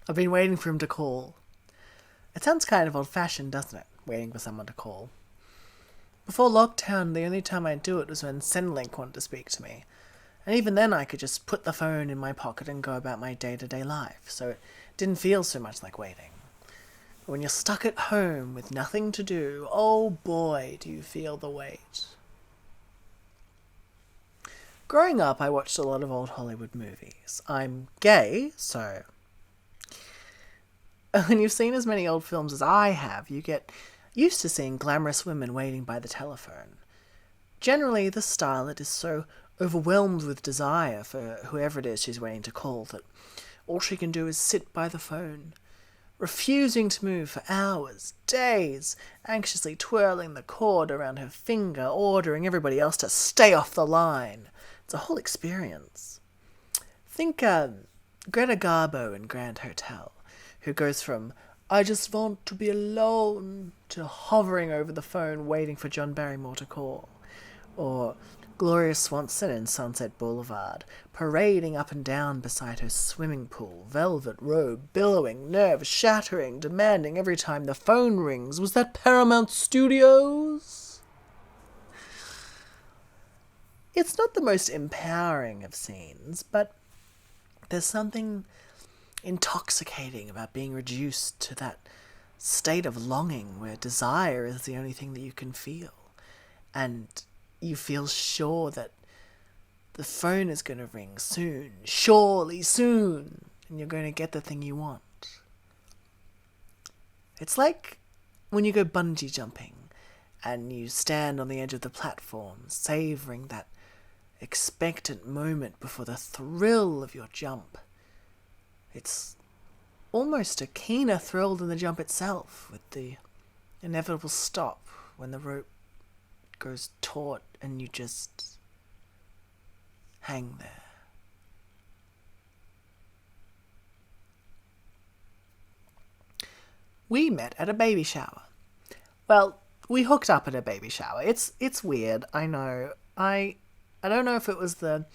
I've been waiting for him to call. It sounds kind of old-fashioned, doesn't it? Waiting for someone to call. Before lockdown, the only time I'd do it was when Centrelink wanted to speak to me. And even then I could just put the phone in my pocket and go about my day-to-day life, so it didn't feel so much like waiting. But when you're stuck at home with nothing to do, oh boy, do you feel the weight. Growing up, I watched a lot of old Hollywood movies. I'm gay, so when you've seen as many old films as I have, you get used to seeing glamorous women waiting by the telephone. Generally, the starlet is so overwhelmed with desire for whoever it is she's waiting to call that all she can do is sit by the phone, refusing to move for hours, days, anxiously twirling the cord around her finger, ordering everybody else to stay off the line. It's a whole experience. Think Greta Garbo in Grand Hotel, who goes from "I just want to be alone" to hovering over the phone waiting for John Barrymore to call. Or Gloria Swanson in Sunset Boulevard, parading up and down beside her swimming pool, velvet robe billowing, nerve shattering, demanding every time the phone rings, "Was that Paramount Studios?" It's not the most empowering of scenes, but there's something intoxicating about being reduced to that state of longing where desire is the only thing that you can feel. And you feel sure that the phone is going to ring soon, surely soon, and you're going to get the thing you want. It's like when you go bungee jumping and you stand on the edge of the platform, savouring that expectant moment before the thrill of your jump. It's almost a keener thrill than the jump itself, with the inevitable stop when the rope goes taut and you just hang there. We met at a baby shower. Well, we hooked up at a baby shower. It's weird, I know. I don't know if it was the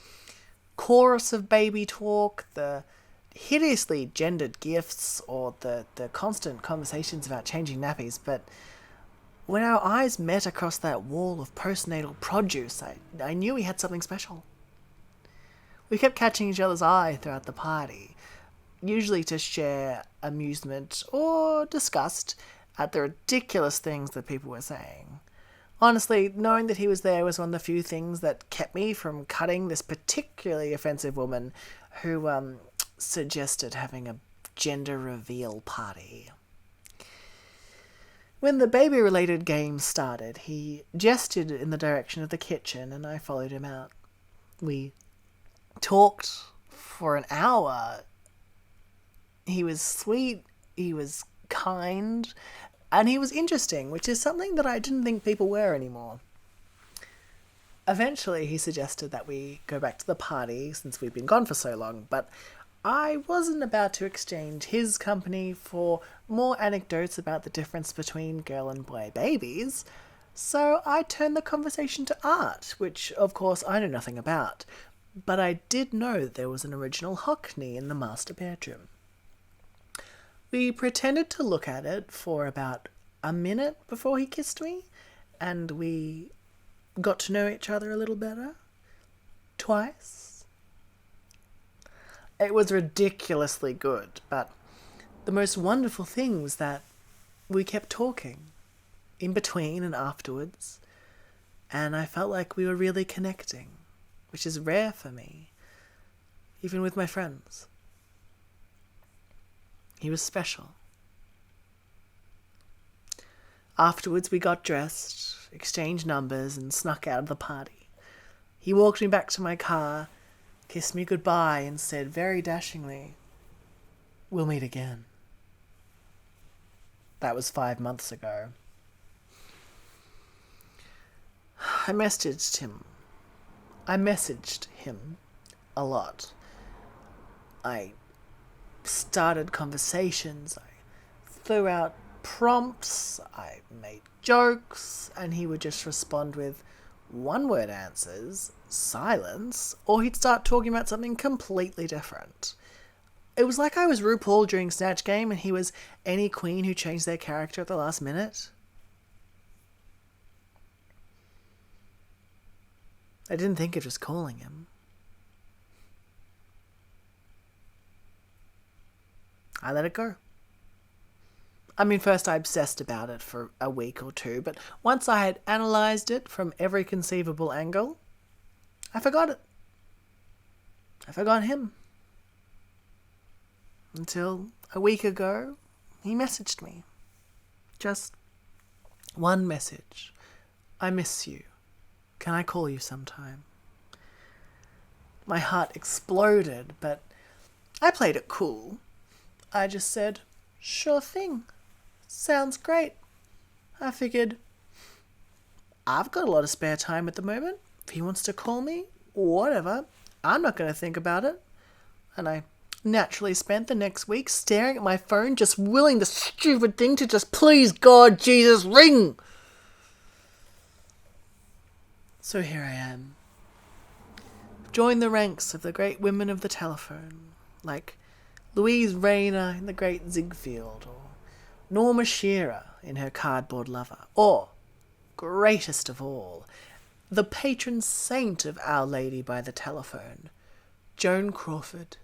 chorus of baby talk, the hideously gendered gifts, or the constant conversations about changing nappies, but when our eyes met across that wall of postnatal produce, I knew we had something special. We kept catching each other's eye throughout the party, usually to share amusement or disgust at the ridiculous things that people were saying. Honestly, knowing that he was there was one of the few things that kept me from cutting this particularly offensive woman who suggested having a gender reveal party. When the baby-related game started, he gestured in the direction of the kitchen and I followed him out. We talked for an hour. He was sweet, he was kind, and he was interesting, which is something that I didn't think people were anymore. Eventually, he suggested that we go back to the party since we'd been gone for so long, but I wasn't about to exchange his company for more anecdotes about the difference between girl and boy babies, so I turned the conversation to art, which, of course, I know nothing about, but I did know that there was an original Hockney in the master bedroom. We pretended to look at it for about a minute before he kissed me, and we got to know each other a little better. Twice. It was ridiculously good, but the most wonderful thing was that we kept talking, in between and afterwards, and I felt like we were really connecting, which is rare for me, even with my friends. He was special. Afterwards, we got dressed, exchanged numbers, and snuck out of the party. He walked me back to my car, kissed me goodbye, and said very dashingly, "We'll meet again." That was 5 months ago. I messaged him. A lot. I started conversations, I threw out prompts, I made jokes, and he would just respond with one-word answers, silence, or he'd start talking about something completely different. It was like I was RuPaul during Snatch Game and he was any queen who changed their character at the last minute. I didn't think of just calling him. I let it go. I mean, first I obsessed about it for a week or two, but once I had analysed it from every conceivable angle, I forgot it. I forgot him. Until a week ago, he messaged me. Just one message. I miss you. Can I call you sometime? My heart exploded, but I played it cool. I just said, sure thing. Sounds great. I figured, I've got a lot of spare time at the moment. If he wants to call me, whatever. I'm not going to think about it. And I naturally spent the next week staring at my phone, just willing the stupid thing to just please God, Jesus, ring. So here I am. Joined the ranks of the great women of the telephone, like Louise Rayner in The Great Ziegfeld, or Norma Shearer in Her Cardboard Lover, or, greatest of all, the patron saint of Our Lady by the telephone, Joan Crawford.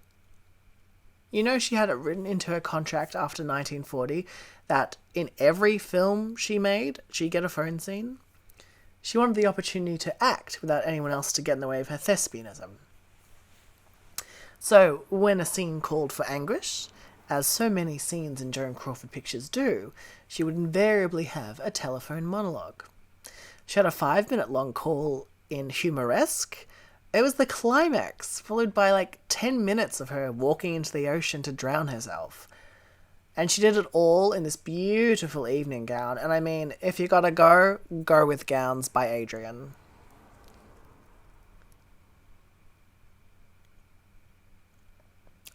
You know, she had it written into her contract after 1940 that in every film she made, she'd get a phone scene. She wanted the opportunity to act without anyone else to get in the way of her thespianism. So, when a scene called for anguish, as so many scenes in Joan Crawford pictures do, she would invariably have a telephone monologue. She had a 5-minute long call in Humoresque. It was the climax, followed by like 10 minutes of her walking into the ocean to drown herself. And she did it all in this beautiful evening gown. And I mean, if you gotta go, go with Gowns by Adrian.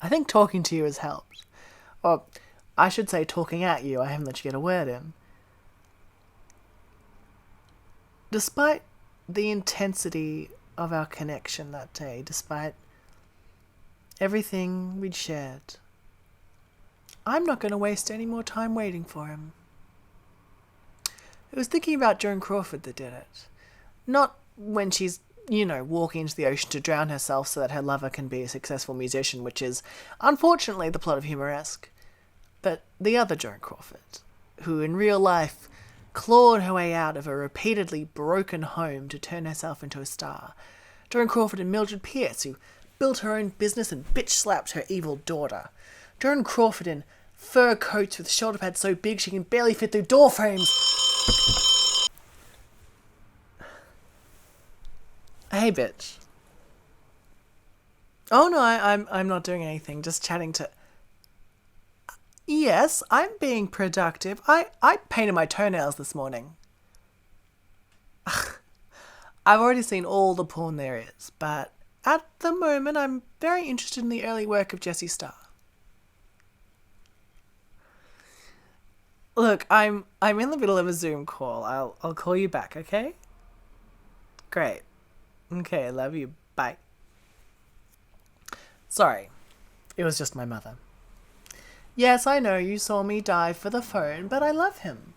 I think talking to you has helped. Or, I should say talking at you. I haven't let you get a word in. Despite the intensity of our connection that day, despite everything we'd shared, I'm not going to waste any more time waiting for him. It was thinking about Joan Crawford that did it. Not when she's, walking into the ocean to drown herself so that her lover can be a successful musician, which is, unfortunately, the plot of Humoresque. But the other Joan Crawford, who in real life clawed her way out of a repeatedly broken home to turn herself into a star. Joan Crawford and Mildred Pierce, who built her own business and bitch-slapped her evil daughter. Joan Crawford in fur coats with shoulder pads so big she can barely fit through door frames. Hey, bitch. Oh no, I'm not doing anything. Just chatting to. Yes, I'm being productive. I painted my toenails this morning. I've already seen all the porn there is, but at the moment I'm very interested in the early work of Jessie Starr. Look, I'm in the middle of a Zoom call. I'll call you back, okay? Great. Okay, I love you. Bye. Sorry. It was just my mother. Yes, I know you saw me dive for the phone, but I love him.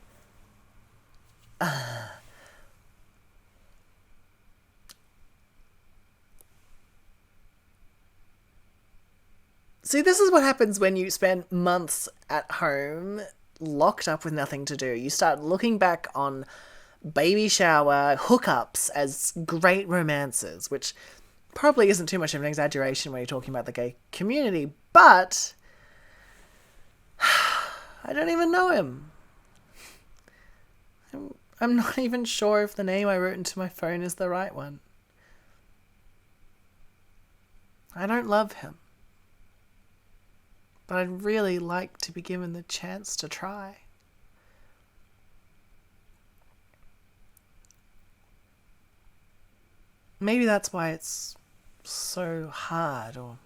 See, this is what happens when you spend months at home, locked up with nothing to do. You start looking back on baby shower hookups as great romances, which probably isn't too much of an exaggeration when you're talking about the gay community, but I don't even know him. I'm not even sure if the name I wrote into my phone is the right one. I don't love him, but I'd really like to be given the chance to try. Maybe that's why it's so hard or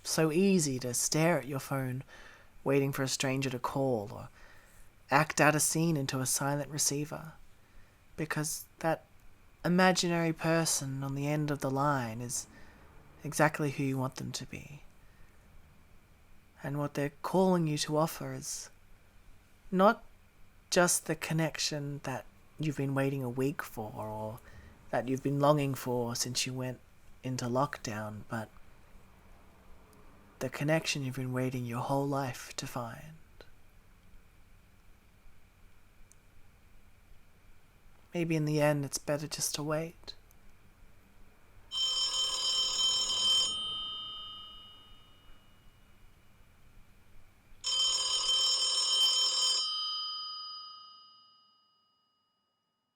so easy to stare at your phone waiting for a stranger to call or act out a scene into a silent receiver. Because that imaginary person on the end of the line is exactly who you want them to be. And what they're calling you to offer is not just the connection that you've been waiting a week for or that you've been longing for since you went into lockdown, but the connection you've been waiting your whole life to find. Maybe in the end it's better just to wait.